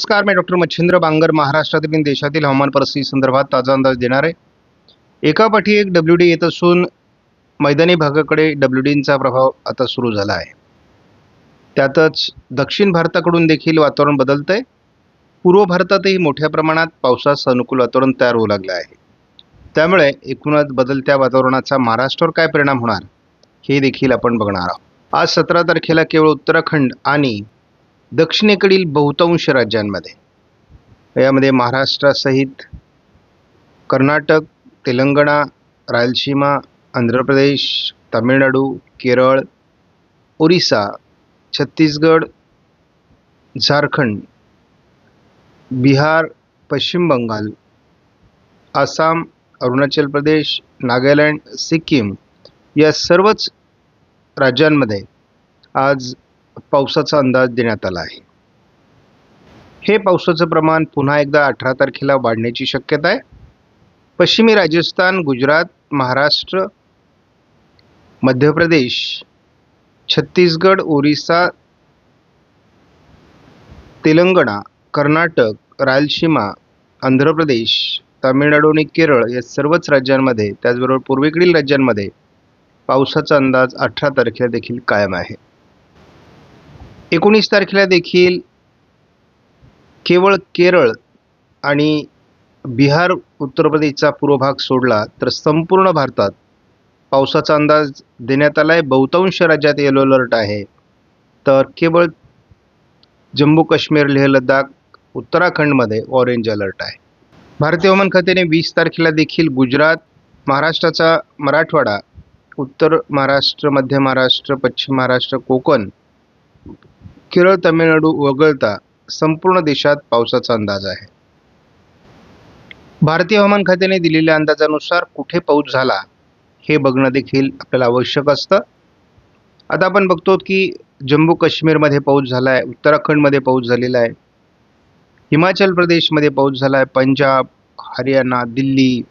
नमस्कार, मी डॉक्टर मच्छिंद्र बांगर महाराष्ट्रातील आणि देशातील हवामान परिस्थिती संदर्भात ताजा अंदाज देणार आहे. एकापाठी एक WD येत असून मैदानी भागाकडे WDचा प्रभाव आता सुरू झाला आहे. त्यातच दक्षिण भारताकडून देखील वातावरण बदलतंय. पूर्व भारतातही मोठ्या प्रमाणात पावसाचं अनुकूल वातावरण तयार होऊ लागलं आहे. त्यामुळे एकूणच बदलत्या वातावरणाचा महाराष्ट्रावर काय परिणाम होणार हे देखील आपण बघणार आहोत. आज 17 तारखेला केवळ उत्तराखंड आणि दक्षिणेकडील बहुतांश राज्यांमध्ये, यामध्ये महाराष्ट्रासहित कर्नाटक, तेलंगणा, रायलसीमा, आंध्र प्रदेश, तामिळनाडू, केरळ, ओरिसा, छत्तीसगड, झारखंड, बिहार, पश्चिम बंगाल, आसाम, अरुणाचल प्रदेश, नागालँड, सिक्कीम या सर्वच राज्यांमध्ये आज पावसाचा अंदाज देण्यात आला आहे. हे पावसाचं प्रमाण पुन्हा एकदा 18 तारखेला वाढण्याची शक्यता आहे. पश्चिमी राजस्थान, गुजरात, महाराष्ट्र, मध्य प्रदेश, छत्तीसगड, ओरिसा, तेलंगणा, कर्नाटक, रायलसीमा, आंध्र प्रदेश, तामिळनाडू आणि केरळ या सर्वच राज्यांमध्ये, त्याचबरोबर पूर्वेकडील राज्यांमध्ये पावसाचा अंदाज 18 तारखेला देखील कायम आहे. 19 तारखेला देखील केवळ केरळ आणि बिहार, उत्तर प्रदेशचा पूर्व भाग सोडला तर संपूर्ण भारतात पावसाचा अंदाज देण्यात आला आहे. बहुतांश राज्यात येलो अलर्ट आहे, तर केवळ जम्मू काश्मीर, लेह लडाख, उत्तराखंडमध्ये ऑरेंज अलर्ट आहे. भारतीय हवामान खात्याने 20 तारखेला देखील गुजरात, महाराष्ट्राचा मराठवाडा, उत्तर महाराष्ट्र, मध्य महाराष्ट्र, पश्चिम महाराष्ट्र, कोकण, केरळ, तामिळनाडू वगळता संपूर्ण देशात पावसाचा अंदाज आहे. भारतीय हवामान खात्याने दिलेल्या अंदाजानुसार कुठे पाऊस झाला हे बघणं देखील आपल्याला आवश्यक असतं. आता आपण बघतो की जम्मू काश्मीरमध्ये पाऊस झाला आहे, उत्तराखंडमध्ये पाऊस झालेला आहे, हिमाचल प्रदेशमध्ये पाऊस झाला आहे, पंजाब, हरियाणा, दिल्ली,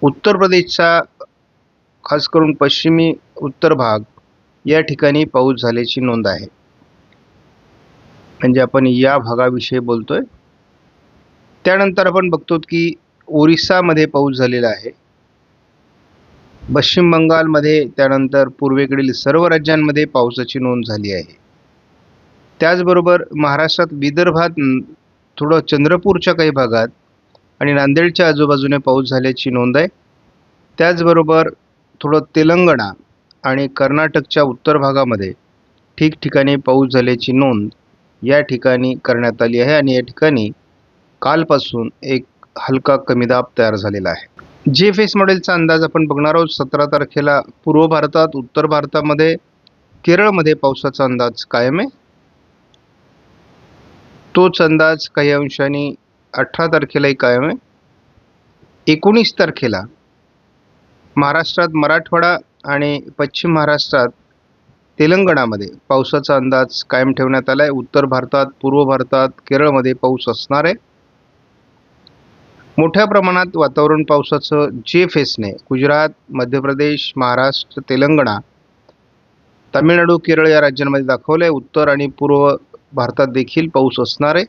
उत्तर प्रदेशचा खास करून पश्चिमी उत्तर भाग या ठिकाणी पाऊस झाल्याची नोंद आहे. म्हणजे आपण या भागाविषयी बोलतोय. त्यानंतर आपण बघतो की ओरिसामध्ये पाऊस झालेला आहे, पश्चिम बंगालमध्ये, त्यानंतर पूर्वेकडील सर्व राज्यांमध्ये पावसाची नोंद झाली आहे. त्याचबरोबर महाराष्ट्रात विदर्भात, थोडं चंद्रपूरच्या काही भागात आणि नांदेडच्या आजूबाजूने पाऊस झाल्याची नोंद आहे. त्याचबरोबर थोडं तेलंगणा आणि कर्नाटकच्या उत्तर भागामध्ये ठिकठिकाणी पाऊस झाल्याची नोंद या ठिकाणी करण्यात आली आहे. आणि या ठिकाणी कालपासून एक हलका कमी दाब तयार झालेला आहे. GFS मॉडेलचा अंदाज आपण बघणार आहोत. 17 तारखेला पूर्व भारतात, उत्तर भारतामध्ये, केरळमध्ये पावसाचा अंदाज कायम आहे. तोच अंदाज काही अंशांनी 18 तारखेलाही कायम आहे. 19 तारखेला महाराष्ट्रात मराठवाडा आणि पश्चिम महाराष्ट्रात, तेलंगणामध्ये पावसाचा अंदाज कायम ठेवण्यात आला आहे. उत्तर भारतात, पूर्व भारतात, केरळमध्ये पाऊस असणार आहे. मोठ्या प्रमाणात वातावरण पावसाचं GFSने गुजरात, मध्य प्रदेश, महाराष्ट्र, तेलंगणा, तामिळनाडू, केरळ या राज्यांमध्ये दाखवलं आहे. उत्तर आणि पूर्व भारतात देखील पाऊस असणार आहे.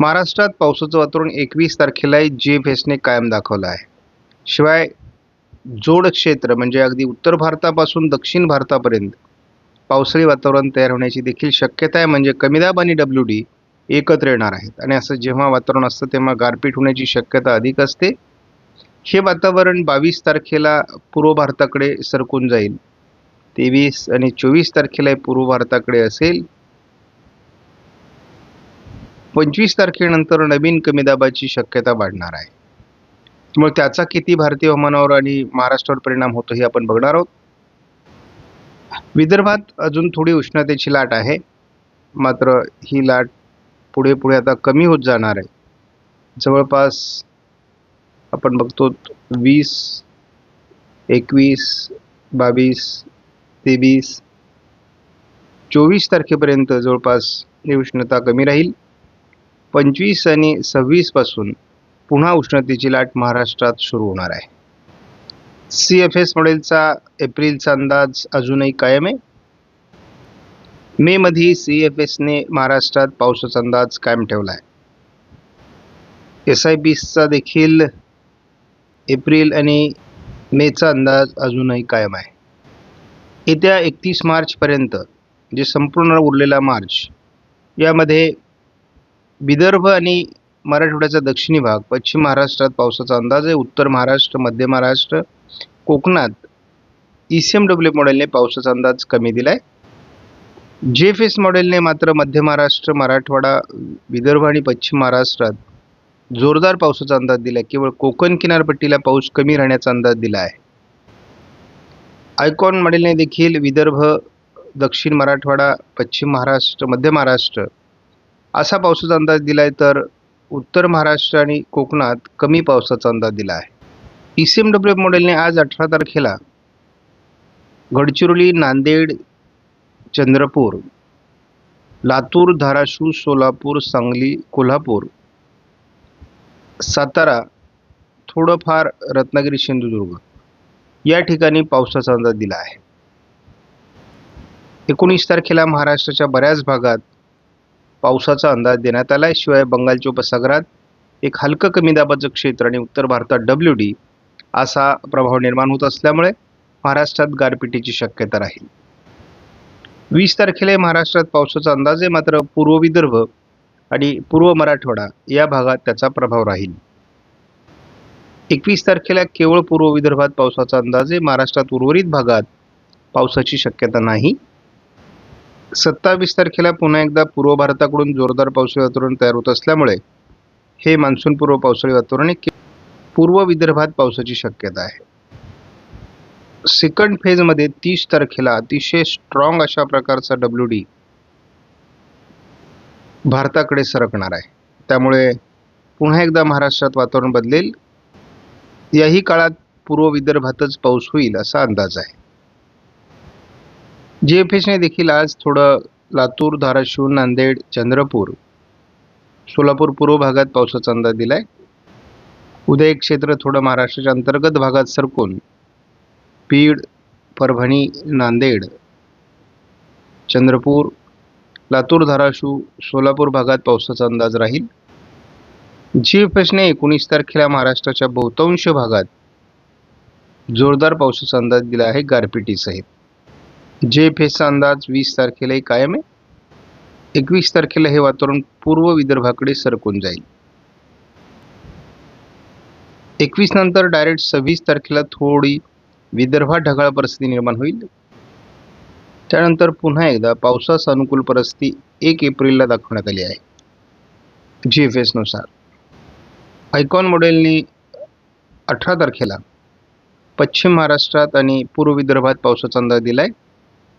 महाराष्ट्रात पावसाचं वातावरण 21 तारखेलाही GFSने कायम दाखवलं आहे. शिवाय जोड क्षेत्र म्हणजे अगदी उत्तर भारतापासून दक्षिण भारतापर्यंत पावसाळी वातावरण तयार होण्याची देखील शक्यता आहे. म्हणजे कमी दाब आणि WD एकत्र येणार आहेत. आणि असं जेव्हा वातावरण असतं तेव्हा गारपीट होण्याची शक्यता अधिक असते. हे वातावरण 22 तारखेला पूर्व भारताकडे सरकून जाईल. 23 आणि 24 तारखेला पूर्व भारताकडे असेल. 25 तारखेनंतर नवीन कमी दाबाची शक्यता वाढणार आहे. त्यामुळे त्याचा किती भारतीय हवामानावर आणि महाराष्ट्रावर परिणाम होतो हे आपण बघणार आहोत. विदर्भात अजून थोडी उष्णतेची लाट आहे, मात्र ही लाट पुढे पुढे आता कमी होत जाणार आहे. जवळपास आपण बघतो 20, 21, 22, 23, 24 तारखेपर्यंत जवळपास ही उष्णता कमी राहील. 25 आणि 26 पासून पुन्हा उष्णतेची लाट महाराष्ट्रात सुरू होणार आहे. CFS मॉडेलचा एप्रिलचा अंदाज अजूनही कायम आहे. मे मध्ये CFSने महाराष्ट्रात पावसाचा अंदाज कायम ठेवला आहे. SIPचा देखील एप्रिल आणि मेचा अंदाज अजूनही कायम आहे. येत्या 31 मार्चपर्यंत जे संपूर्ण उरलेला मार्च यामध्ये विदर्भ आणि मराठवाड्याचा दक्षिणी भाग, पश्चिम महाराष्ट्रात पावसाचा अंदाज आहे. उत्तर महाराष्ट्र, मध्य महाराष्ट्र, कोकणात ECMW मॉडेलने पावसाचा अंदाज कमी दिला आहे. JFS मॉडेलने मात्र मध्य महाराष्ट्र, मराठवाडा, विदर्भ आणि पश्चिम महाराष्ट्रात जोरदार पावसाचा अंदाज दिला आहे. केवळ कोकण किनारपट्टीला पाऊस कमी राहण्याचा अंदाज दिला आहे. आयकॉन मॉडेलने देखील विदर्भ, दक्षिण मराठवाडा, पश्चिम महाराष्ट्र, मध्य महाराष्ट्र असा पावसाचा अंदाज दिला आहे, तर उत्तर महाराष्ट्र आणि कोकणात कमी पावसाचा अंदाज दिला आहे. ECMW मॉडेलने आज 18 तारखेला गडचिरोली, नांदेड, चंद्रपूर, लातूर, धाराशिव, सोलापूर, सांगली, कोल्हापूर, सातारा, थोडंफार रत्नागिरी, सिंधुदुर्ग या ठिकाणी पावसाचा अंदाज दिला आहे. 19 तारखेला महाराष्ट्राच्या बऱ्याच भागात पावसाचा अंदाज देण्यात आला आहे. शिवाय बंगालच्या उपसागरात एक हलकं कमी दाबाचं क्षेत्र आणि उत्तर भारतात WD असा प्रभाव निर्माण होत असल्यामुळे महाराष्ट्रात गारपिटीची शक्यता राहील. 20 तारखेला महाराष्ट्रात पावसाचा अंदाज आहे, मात्र पूर्व विदर्भ आणि पूर्व मराठवाडा या भागात त्याचा प्रभाव राहील. 21 तारखेला केवळ पूर्व विदर्भात पावसाचा अंदाज आहे. महाराष्ट्रात उर्वरित भागात पावसाची शक्यता नाही. 27 तारखेला पुन्हा एकदा पूर्व भारताकडून जोरदार पावसाळी वातावरण तयार होत असल्यामुळे हे मान्सूनपूर्व पावसाळी वातावरण पूर्व विदर्भात पावसाची शक्यता आहे. सेकंड फेजमध्ये 30 तारखेला अतिशय स्ट्रॉंग अशा प्रकारचा WD भारताकडे सरकणार आहे. त्यामुळे पुन्हा एकदा महाराष्ट्रात वातावरण बदलेल. याही काळात पूर्व विदर्भातच पाऊस होईल असा अंदाज आहे. JFSने देखील आज थोडं लातूर, धाराशिव, नांदेड, चंद्रपूर, सोलापूर पूर्व भागात पावसाचा अंदाज दिला आहे. उद्या एक क्षेत्र थोडं महाराष्ट्राच्या अंतर्गत भागात सरकून बीड, परभणी, नांदेड, चंद्रपूर, लातूर, धाराशिव, सोलापूर भागात पावसाचा अंदाज राहील. JFSने 19 तारखेला महाराष्ट्राच्या बहुतांश भागात जोरदार पावसाचा अंदाज दिला आहे गारपिटीसहित. JFSचा अंदाज 20 तारखेलाही कायम आहे. 21 तारखेला हे वातावरण पूर्व विदर्भाकडे सरकून जाईल. 21 नंतर डायरेक्ट 26 तारखेला थोडी विदर्भात ढगाळ परिस्थिती निर्माण होईल. त्यानंतर पुन्हा एकदा पावसास अनुकूल परिस्थिती 1 एप्रिलला दाखवण्यात आली आहे. JFSनुसार आयकॉन मॉडेलने 18 तारखेला पश्चिम महाराष्ट्रात आणि पूर्व विदर्भात पावसाचा अंदाज दिला आहे.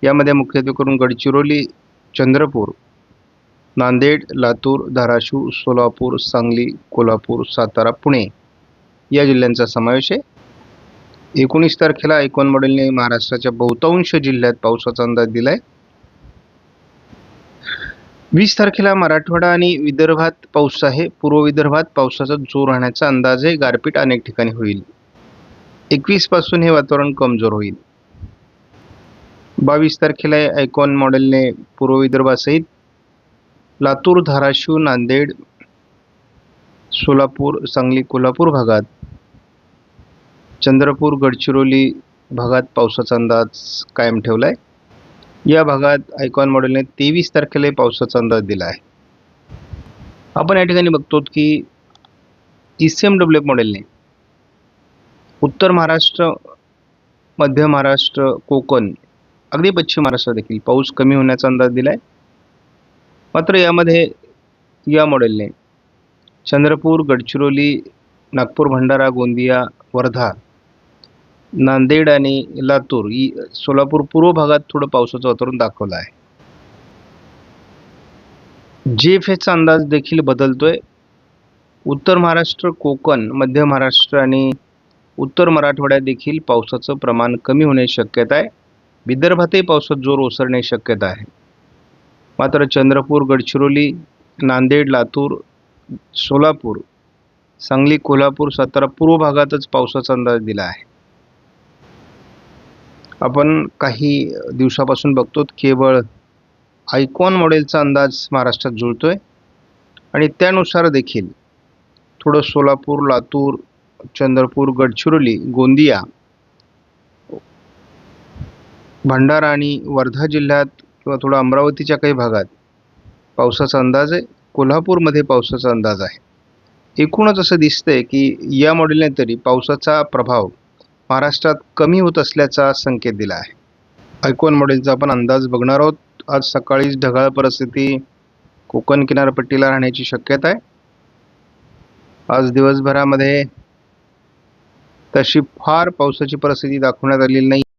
यामध्ये मुख्यत्वे करून गडचिरोली, चंद्रपूर, नांदेड, लातूर, धाराशिव, सोलापूर, सांगली, कोल्हापूर, सातारा, पुणे या जिल्ह्यांचा समावेश आहे. 19 तारखेला आयकॉन मॉडेलने महाराष्ट्राच्या बहुतांश जिल्ह्यात पावसाचा अंदाज दिला आहे. 20 तारखेला मराठवाडा आणि विदर्भात पाऊस आहे. पूर्व विदर्भात पावसाचा जोर राहण्याचा अंदाज आहे. गारपीट अनेक ठिकाणी होईल. 21 पासून हे वातावरण कमजोर होईल. 22 तारखेला आयकॉन मॉडेलने पूर्व विदर्भासहित लातूर, धाराशिव, नांदेड, सोलापूर, सांगली, कोल्हापूर भागात, चंद्रपूर, गडचिरोली भागात पावसाचा अंदाज कायम ठेवला आहे. या भागात आयकॉन मॉडेलने 23 तारखेला पावसाचा अंदाज दिला आहे. आपण या ठिकाणी बघतो की ECMW मॉडेलने उत्तर महाराष्ट्र, मध्य महाराष्ट्र, कोकण, अगदी पश्चिम महाराष्ट्र देखील पाऊस कमी होण्याचा अंदाज दिला आहे. मात्र यामध्ये या मॉडेलने चंद्रपूर, गडचिरोली, नागपूर, भंडारा, गोंदिया, वर्धा, नांदेड आणि लातूर, सोलापूर पूर्व भागात थोडं पावसाचं वातावरण दाखवलं आहे. JFSचा अंदाज देखील बदलतोय. उत्तर महाराष्ट्र, कोकण, मध्य महाराष्ट्र आणि उत्तर मराठवाड्यात देखील पावसाचं प्रमाण कमी होण्याची शक्यता आहे. विदर्भातही पावसात जोर ओसरण्याची शक्यता आहे. मात्र चंद्रपूर, गडचिरोली, नांदेड, लातूर, सोलापूर, सांगली, कोल्हापूर, सातारा पूर्व भागातच पावसाचा अंदाज दिला आहे. आपण काही दिवसापासून बघतो केवळ आयकॉन मॉडेलचा अंदाज महाराष्ट्रात जुळतोय आणि त्यानुसार देखील थोडं सोलापूर, लातूर, चंद्रपूर, गडचिरोली, गोंदिया, भंडारा आणि वर्धा जिल्ह्यात किंवा थोडं अमरावतीच्या काही भागात पावसाचा अंदाज आहे. कोल्हापूरमध्ये पावसाचा अंदाज आहे. एकूणच असं दिसतंय की या मॉडेलने तरी पावसाचा प्रभाव महाराष्ट्रात कमी होत असल्याचा संकेत दिला आहे. आयकॉन मॉडेलचा आपण अंदाज बघणार आहोत. आज सकाळीच ढगाळ परिस्थिती कोकण किनारपट्टीला राहण्याची शक्यता आहे. आज दिवसभरामध्ये तशी फार पावसाची परिस्थिती दाखवण्यात आलेली नाही.